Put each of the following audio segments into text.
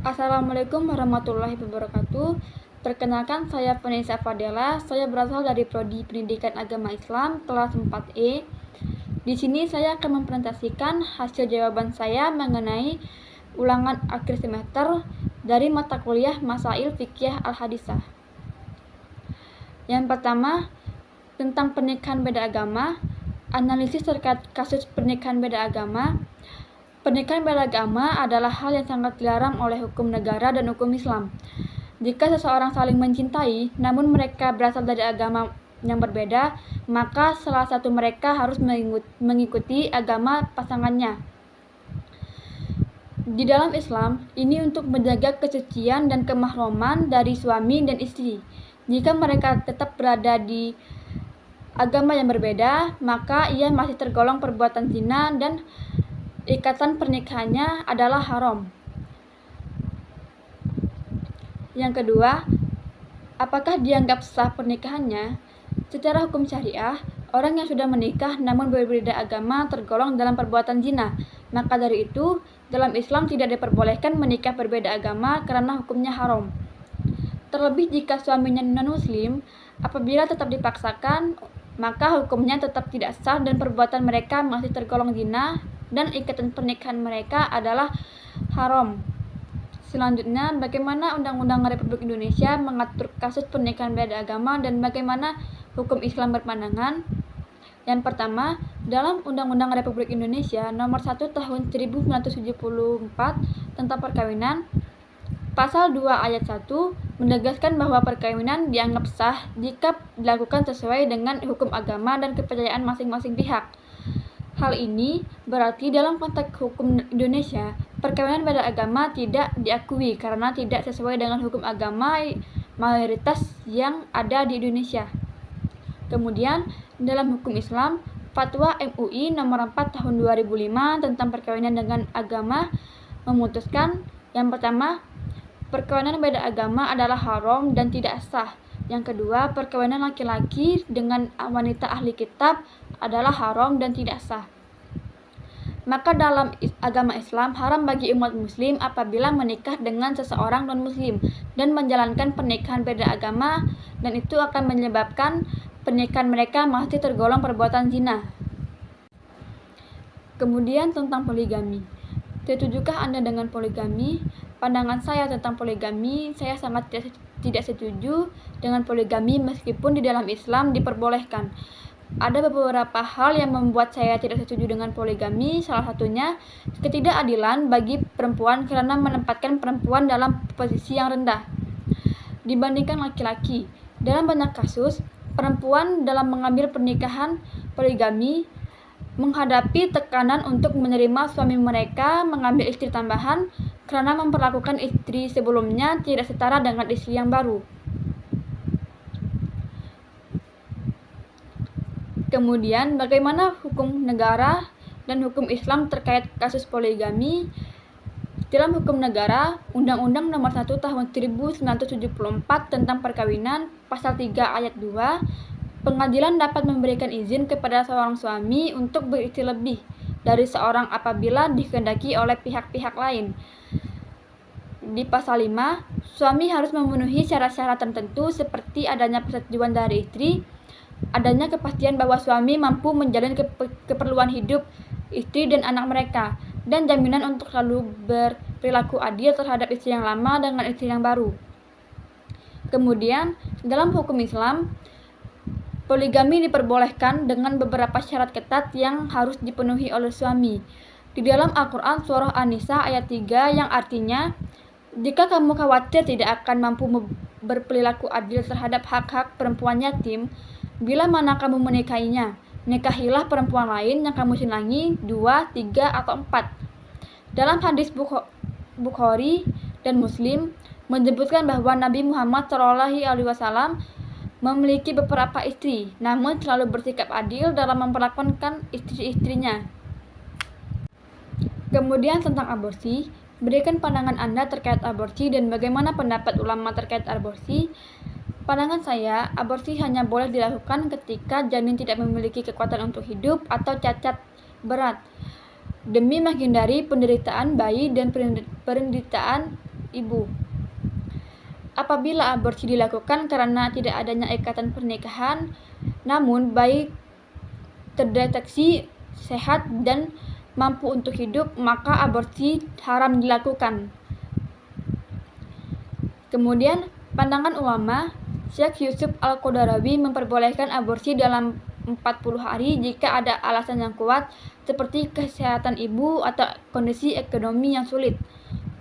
Assalamualaikum warahmatullahi wabarakatuh. Perkenalkan, saya Vanessa Fadela. Saya berasal dari Prodi Pendidikan Agama Islam kelas 4E. Di sini saya akan mempresentasikan hasil jawaban saya mengenai ulangan akhir semester dari mata kuliah Masail Fiqh Al-Hadisah. Yang pertama, tentang pernikahan beda agama, analisis terkait kasus pernikahan beda agama. Pernikahan beda agama adalah hal yang sangat dilarang oleh hukum negara dan hukum Islam. Jika seseorang saling mencintai, namun mereka berasal dari agama yang berbeda, maka salah satu mereka harus mengikuti agama pasangannya. Di dalam Islam, ini untuk menjaga kesucian dan kemahroman dari suami dan istri. Jika mereka tetap berada di agama yang berbeda, maka ia masih tergolong perbuatan zina dan ikatan pernikahannya adalah haram. Yang kedua, apakah dianggap sah pernikahannya? Secara hukum syariah, orang yang sudah menikah namun berbeda agama tergolong dalam perbuatan zina. Maka dari itu, dalam Islam tidak diperbolehkan menikah berbeda agama karena hukumnya haram. Terlebih jika suaminya non-muslim, apabila tetap dipaksakan, maka hukumnya tetap tidak sah dan perbuatan mereka masih tergolong zina dan ikatan pernikahan mereka adalah haram. Selanjutnya, bagaimana Undang-Undang Republik Indonesia mengatur kasus pernikahan beda agama dan bagaimana hukum Islam berpandangan? Yang pertama, dalam Undang-Undang Republik Indonesia Nomor 1 Tahun 1974 tentang perkawinan, Pasal 2 Ayat 1 menegaskan bahwa perkawinan dianggap sah jika dilakukan sesuai dengan hukum agama dan kepercayaan masing-masing pihak. Hal ini berarti dalam konteks hukum Indonesia, perkawinan beda agama tidak diakui karena tidak sesuai dengan hukum agama mayoritas yang ada di Indonesia. Kemudian, dalam hukum Islam, Fatwa MUI Nomor 4 Tahun 2005 tentang perkawinan dengan agama memutuskan, yang pertama, perkawinan beda agama adalah haram dan tidak sah. Yang kedua, perkawinan laki-laki dengan wanita ahli kitab adalah haram dan tidak sah. Maka dalam agama Islam, haram bagi umat muslim apabila menikah dengan seseorang non-muslim dan menjalankan pernikahan beda agama, dan itu akan menyebabkan pernikahan mereka masih tergolong perbuatan zina. Kemudian tentang poligami. Setujukah Anda dengan poligami? Pandangan saya tentang poligami, saya sangat tidak setuju dengan poligami meskipun di dalam Islam diperbolehkan. Ada beberapa hal yang membuat saya tidak setuju dengan poligami, salah satunya ketidakadilan bagi perempuan karena menempatkan perempuan dalam posisi yang rendah dibandingkan laki-laki. Dalam banyak kasus, perempuan dalam mengambil pernikahan poligami menghadapi tekanan untuk menerima suami mereka mengambil istri tambahan karena memperlakukan istri sebelumnya tidak setara dengan istri yang baru. Kemudian, bagaimana hukum negara dan hukum Islam terkait kasus poligami? Dalam hukum negara, Undang-Undang Nomor 1 Tahun 1974 tentang perkawinan, Pasal 3 Ayat 2, pengadilan dapat memberikan izin kepada seorang suami untuk beristri lebih dari seorang apabila dikehendaki oleh pihak-pihak lain. Di Pasal 5, suami harus memenuhi syarat-syarat tertentu seperti adanya persetujuan dari istri, adanya kepastian bahwa suami mampu menjalin keperluan hidup istri dan anak mereka, dan jaminan untuk selalu berperilaku adil terhadap istri yang lama dengan istri yang baru. Kemudian, dalam hukum Islam, poligami diperbolehkan dengan beberapa syarat ketat yang harus dipenuhi oleh suami. Di dalam Al-Quran Surah An-Nisa ayat 3 yang artinya, jika kamu khawatir tidak akan mampu berperilaku adil terhadap hak-hak perempuan yatim, bila mana kamu menikahinya, nikahilah perempuan lain yang kamu senangi 2, 3, atau 4. Dalam hadis Bukhari dan Muslim menyebutkan bahwa Nabi Muhammad SAW memiliki beberapa istri, namun selalu bersikap adil dalam memperlakukan istri-istrinya. Kemudian tentang aborsi, berikan pandangan Anda terkait aborsi dan bagaimana pendapat ulama terkait aborsi. Pandangan saya, aborsi hanya boleh dilakukan ketika janin tidak memiliki kekuatan untuk hidup atau cacat berat. demi menghindari penderitaan bayi dan penderitaan ibu. Apabila aborsi dilakukan karena tidak adanya ikatan pernikahan, namun bayi terdeteksi sehat dan mampu untuk hidup, maka aborsi haram dilakukan. Kemudian, pandangan ulama, Syekh Yusuf Al-Qaradawi memperbolehkan aborsi dalam 40 hari jika ada alasan yang kuat seperti kesehatan ibu atau kondisi ekonomi yang sulit.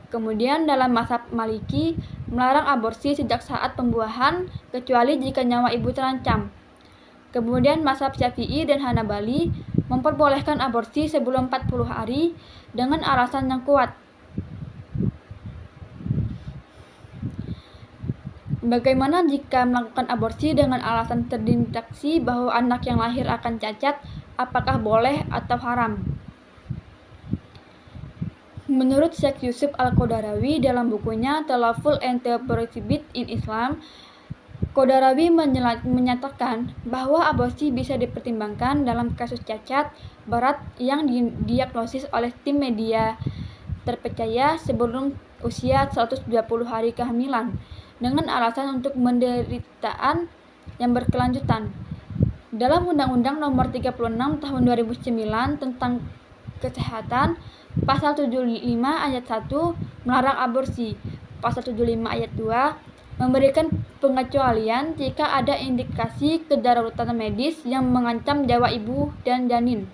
Kemudian dalam mazhab Maliki melarang aborsi sejak saat pembuahan kecuali jika nyawa ibu terancam. Kemudian mazhab Syafi'i dan Hanabali memperbolehkan aborsi sebelum 40 hari dengan alasan yang kuat. Bagaimana jika melakukan aborsi dengan alasan terdeteksi bahwa anak yang lahir akan cacat? Apakah boleh atau haram? Menurut Syekh Yusuf Al-Qaradawi dalam bukunya Talaful and Prohibit in Islam, Qaradawi menyatakan bahwa aborsi bisa dipertimbangkan dalam kasus cacat berat yang didiagnosis oleh tim media terpercaya sebelum usia 120 hari kehamilan dengan alasan untuk penderitaan yang berkelanjutan. Dalam Undang-Undang Nomor 36 Tahun 2009 tentang Kesehatan, Pasal 75 Ayat 1 melarang aborsi. Pasal 75 Ayat 2 memberikan pengecualian jika ada indikasi kedaruratan medis yang mengancam nyawa ibu dan janin.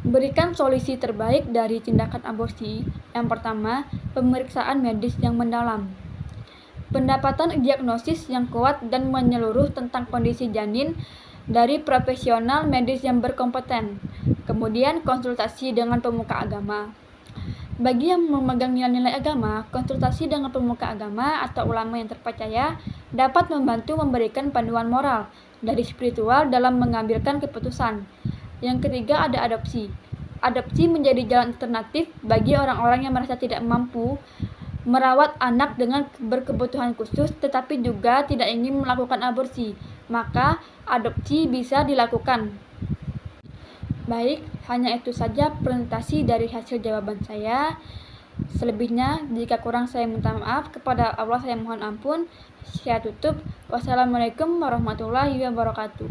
Berikan solusi terbaik dari tindakan aborsi. Yang pertama, pemeriksaan medis yang mendalam. Pendapatan diagnosis yang kuat dan menyeluruh tentang kondisi janin dari profesional medis yang berkompeten. Kemudian konsultasi dengan pemuka agama. Bagi yang memegang nilai-nilai agama, konsultasi dengan pemuka agama atau ulama yang terpercaya dapat membantu memberikan panduan moral dari spiritual dalam mengambilkan keputusan. Yang ketiga ada adopsi. Adopsi menjadi jalan alternatif bagi orang-orang yang merasa tidak mampu merawat anak dengan berkebutuhan khusus tetapi juga tidak ingin melakukan aborsi, maka adopsi bisa dilakukan. Baik, hanya itu saja presentasi dari hasil jawaban saya. Selebihnya, jika kurang saya minta maaf, kepada Allah saya mohon ampun. Saya tutup. Wassalamualaikum warahmatullahi wabarakatuh.